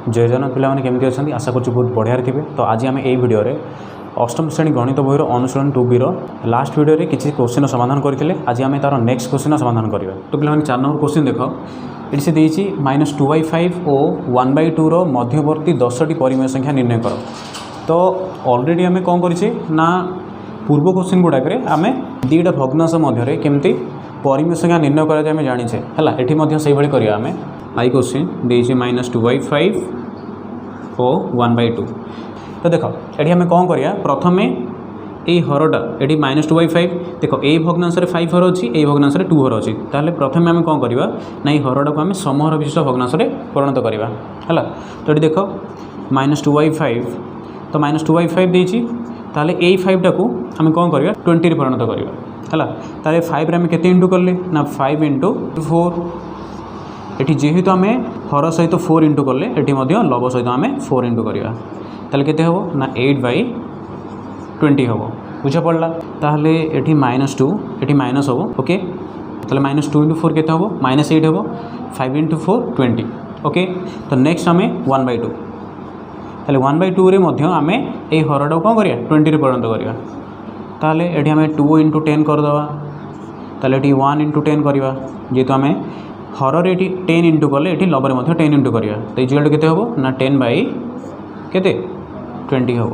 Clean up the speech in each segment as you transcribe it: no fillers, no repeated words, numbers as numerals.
जय जगन्नाथ पिलाने केमती अच्छा आशा कर बहुत बढ़िया थे। तो आज आम यही भिडियो अष्टम श्रेणी गणित बही अनुशीलन 2B लास्ट भिडियो में किसी क्वेश्चन समाधान करते। आज आम तार नेक्स्ट क्वेश्चन समाधान करवा। तो पे 4 नंबर क्वेश्चन देख ये से देती -2/5 और 1/2 मध्यवर्ती 10टी परिमेय संख्या निर्णय कर। तो ऑलरेडी आम कौन करें ना पूर्व क्वेश्चन गुड़ाक आम दुईटा भग्नांश मध्य केमती परिमेय संख्या निर्णय कराए आम जाचे है। ये से भाई आम आई क्वेश्चन देती -2/5 और 1/2। तो देख ये आम कौन करिया प्रथम ये हरटा ये -2/5 देख ये भग्नांश 5 हर अच्छी ये भग्नांश 2 हर अच्छी। ताहले प्रथम आम कौन करवा ना ये हरटा को आम समहर विशिष्ट भग्नांश परिणत करवा है। तो ये देख -2/5 तो -2/5 देती ताहले यही 5टा को आम कौन करवा 20 रे परिणत करवा है। ताहले 5 रे आम केते इंटू कले ना 5 × 4 ये जेहेतु आम हर सहित 4 इंटू कले ये लब सहित आम 4 इंटू करवा ताहले केते हबो ना 8/20 हम बुझा पड़ा। ताहले ये -2 ये माइनस हम ओके। ताहले -2 × 4 केते हबो -8 हम 5 × 4 20 ओके। तो नेक्स्ट आम 1/2 ताहले 1/2 रे मध्य आम ये हरटा कौन करिया 20 रे परिणत करवा। ताहले ये आम 2 × 10 करदे ताहले ये 1 × 10 करवा जेहेतु आम हर ये 10 इंटू कले ये लबर 10 इंटू करवा। तो इक्वल केते हबो ना 10/20 हम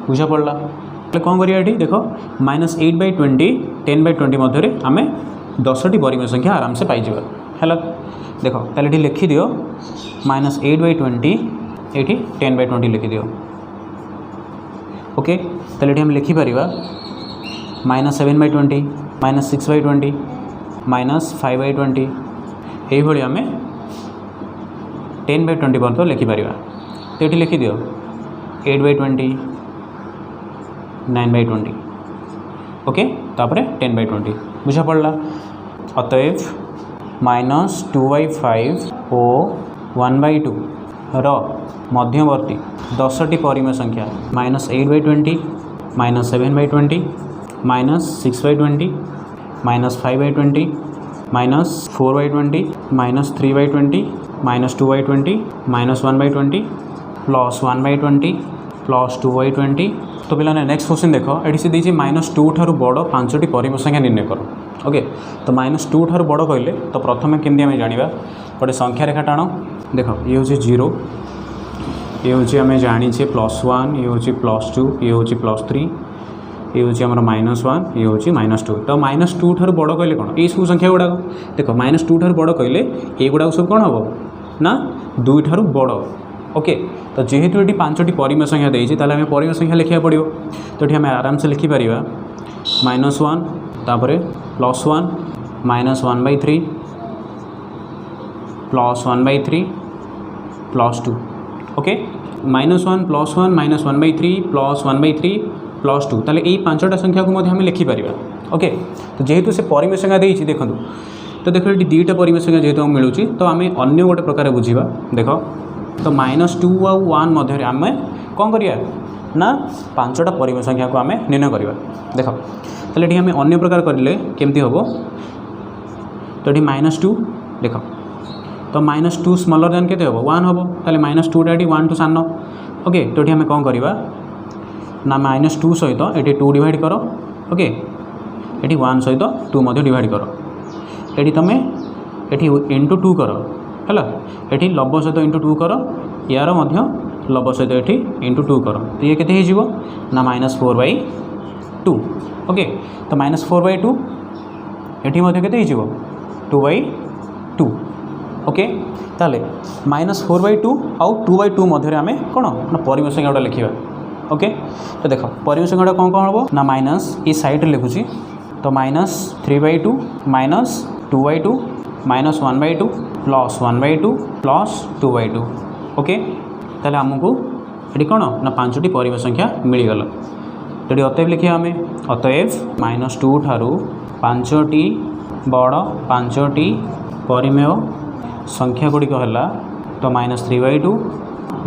बुझा पड़ा। तो कौन करिया ये देख -8/20 10/20 मध्य आम 10टी परिमेय संख्या आराम से पाई है। देख ताले ये लिखि दियो -8/20 ये 10/20 लिखि दियो ओके। ताले ये हम लिखिपर -7/20 -6/20 -5/20 यही आम 10/20 पर लिखिपर। तो ये लिखि दियो 8/20 9/20 ओके। तापर 10/20 बुझा पड़ा। अतएव -2/5 और 1/2 मध्यवर्ती 10टी परिमेय संख्या -8/20 -7/20 -6/20 -5/20 -4/20 -3/20 -2/20 -1/20 +1/20 +2/20। तो पे नेक्स्ट क्वेश्चन देख ये से देखिए -2 ठारू बड़ 5टी परिमेय संख्या निर्णय कर ओके। तो -2 ठारू बड़ कहले तो प्रथम केमती आम जाना गोटे संख्या रेखा टाण देख ये हूँ 0 ये हूँ आम जाने +1 ये हूँ +2 ये हूँ +3 ये हूँ आम -1 ये हूँ -2। तो -2 ठारू बड़ कहले कौन ये सब संख्या गुड़ाक देख -2 ठारू बड़ कहले ये गुड़ाक सब कौन हम ना 2 ठारू बड़ ओके। तो जेहेतु ये 5टी परिमेय संख्या देती आम परिमेय संख्या लिखा पड़ो। तो ये आम आराम से लिखिपर -1 तापर +1 -1/3 +1/3 +2 ओके। -1 +1 -1/3 +1/3 +2 ताले यही 5टा संख्या को आम लिखिपर ओके। तो जेहेतु से परिमेय संख्या देती देखो तो देख ये 2टा परिमेय संख्या जेहेतु आम मिलूँ तो आम अन्य गोटे प्रकार बुझा देख। तो -2 और 1 मध्य आम कौन करिया ना 5टा परिमेय संख्या को आम निर्णय करवा देख। तो ये आम अन्य प्रकार करें केमती हम तो ये -2 देख तो -2 स्मॉलर देन केते हम 1 हम ताले -2टा ये 1 टू सान ओके। तो ये आम कौन करवा ना -2 सहित ये 2 डिवाइड कर ओके ये 1 सहित 2 मध्य डिवाइड कर ये तुम ये इंटू 2 कर है ये लब सहित इंटू 2 कर यार लब सहित ये इंटू 2 कर। तो ये केते हो ना -4/2 ओके। तो -4/2 ये केते हो 2/2 ओके। ताले -4/2 आउ 2/2 मध्य आम कौन ना परिमेय संख्या गुड़ा लिखा ओके। तो देख परिमेय संख्या कौन कौन हम ना माइनस ये साइड लिखुची तो -3/2 -2/2 -1/2 +1/2 +2/2 ओके। ताले आमको ये कौन ना 5टी परिमेय संख्या मिलगला। तो ये अतएव लिखा आम अतएव -2 ठारू 5टी बड़ 5टी परिमेय संख्या गुड़िक है तो -3/2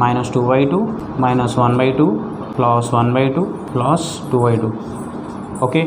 -2/2 -1/2 +1/2 +2/2 ओके।